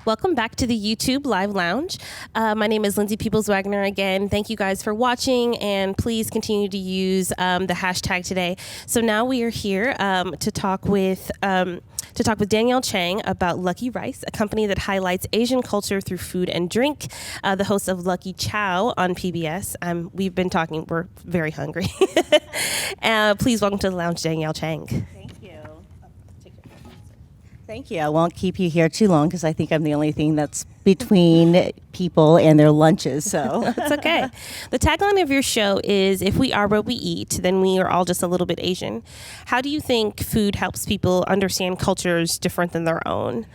Welcome back to the YouTube Live Lounge. My name is Lindsay Peoples-Wagner again. Thank you guys for watching, and please continue to use the hashtag today. So now we are here to talk with Danielle Chang about LuckyRice, a company that highlights Asian culture through food and drink. The host of LuckyChow on PBS. We've been talking. We're very hungry. Please welcome to the lounge, Danielle Chang. Thank you. I won't keep you here too long because I think I'm the only thing that's between people and their lunches. So it's okay. The tagline of your show is, "If we are what we eat, then we are all just a little bit Asian." How do you think food helps people understand cultures different than their own?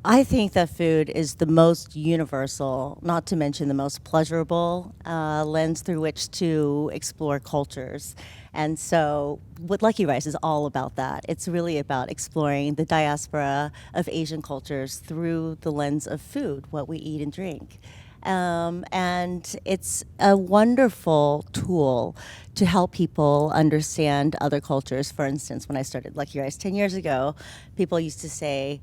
I think that food is the most universal, not to mention the most pleasurable lens through which to explore cultures. And so what LuckyRice is all about that. It's really about exploring the diaspora of Asian cultures through the lens of food, what we eat and drink. And it's a wonderful tool to help people understand other cultures. For instance, when I started LuckyRice 10 years ago, people used to say,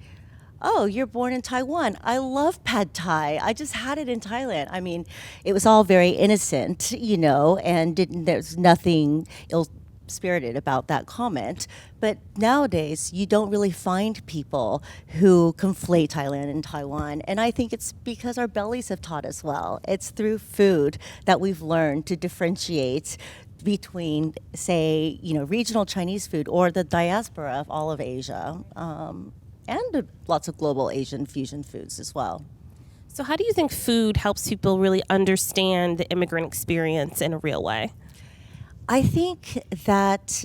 "Oh, you're born in Taiwan. I love pad thai. I just had it in Thailand." I mean, it was all very innocent, and there's nothing ill-spirited about that comment. But nowadays, you don't really find people who conflate Thailand and Taiwan. And I think it's because our bellies have taught us well. It's through food that we've learned to differentiate between, say, regional Chinese food or the diaspora of all of Asia. And lots of global Asian fusion foods as well. So how do you think food helps people really understand the immigrant experience in a real way? I think that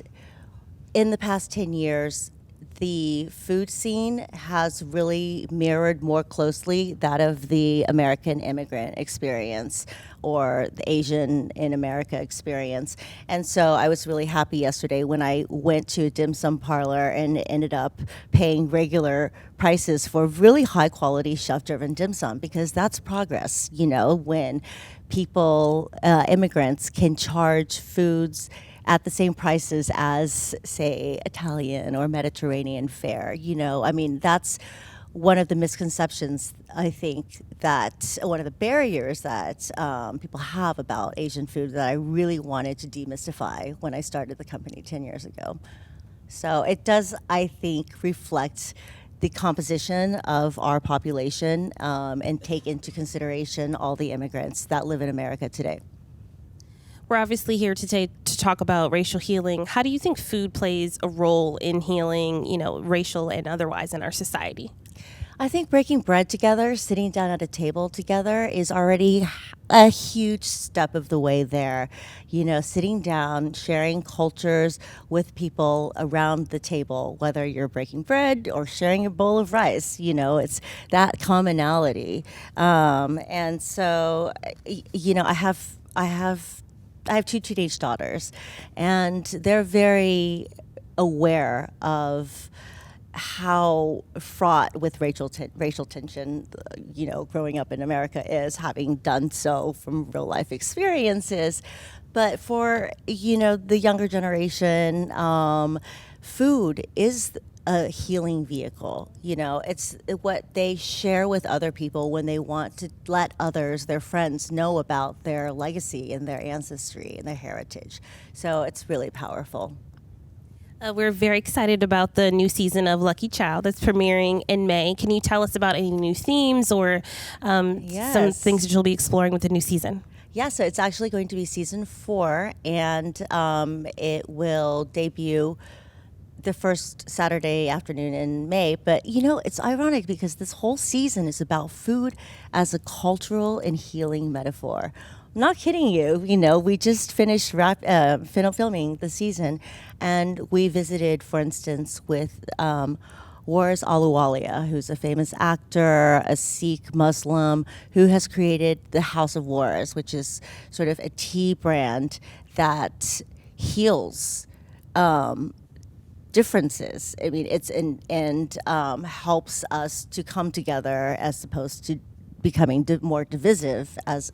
in the past 10 years, the food scene has really mirrored more closely that of the American immigrant experience or the Asian in America experience. And so I was really happy yesterday when I went to a dim sum parlor and ended up paying regular prices for really high quality chef-driven dim sum, because that's progress, when people, immigrants can charge foods at the same prices as, say, Italian or Mediterranean fare. That's one of the misconceptions, I think, that one of the barriers that people have about Asian food that I really wanted to demystify when I started the company 10 years ago. So it does, I think, reflect the composition of our population and take into consideration all the immigrants that live in America today. We're obviously here today to talk about racial healing. How do you think food plays a role in healing, racial and otherwise in our society? I think breaking bread together, sitting down at a table together is already a huge step of the way there. Sitting down, sharing cultures with people around the table, whether you're breaking bread or sharing a bowl of rice, it's that commonality. And so, I have two teenage daughters, and they're very aware of how fraught with racial tension, growing up in America is, having done so from real life experiences. But for, the younger generation, food is a healing vehicle. It's what they share with other people when they want to let others, their friends, know about their legacy and their ancestry and their heritage. So it's really powerful. We're very excited about the new season of LuckyChow that's premiering in May. Can you tell us about any new themes or some things that you'll be exploring with the new season? Yeah, so it's actually going to be season 4, and it will debut the first Saturday afternoon in May. But, it's ironic because this whole season is about food as a cultural and healing metaphor. I'm not kidding you. We just finished filming the season, and we visited, for instance, with Waris Ahluwalia, who's a famous actor, a Sikh Muslim, who has created the House of Waris, which is sort of a tea brand that heals differences. I mean, and helps us to come together as opposed to becoming more divisive as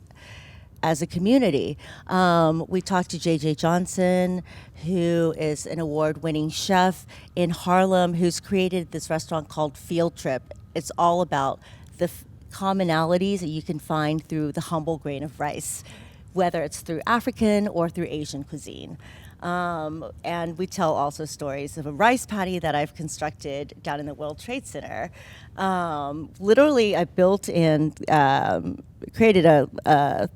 a community. We talked to J.J. Johnson, who is an award-winning chef in Harlem, who's created this restaurant called Field Trip. It's all about the commonalities that you can find through the humble grain of rice, whether it's through African or through Asian cuisine. And we tell also stories of a rice paddy that I've constructed down in the World Trade Center. Literally, I built and created a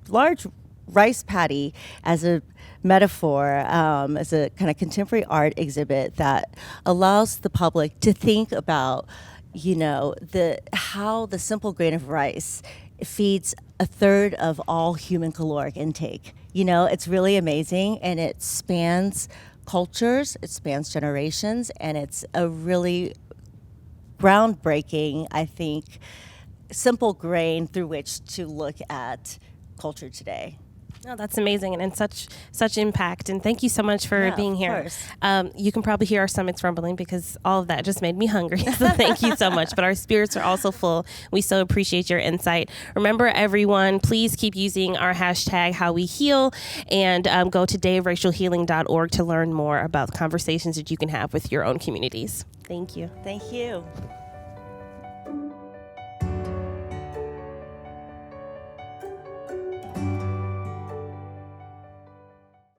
large rice paddy as a metaphor, as a kind of contemporary art exhibit that allows the public to think about, how the simple grain of rice feeds a third of all human caloric intake. It's really amazing, and it spans cultures, it spans generations, and it's a really groundbreaking, I think, simple grain through which to look at culture today. Oh, that's amazing, and such impact. And thank you so much for being here. You can probably hear our stomachs rumbling because all of that just made me hungry. So thank you so much. But our spirits are also full. We so appreciate your insight. Remember, everyone, please keep using our hashtag #HowWeHeal, and go to dayofracialhealing.org to learn more about the conversations that you can have with your own communities. Thank you. Thank you.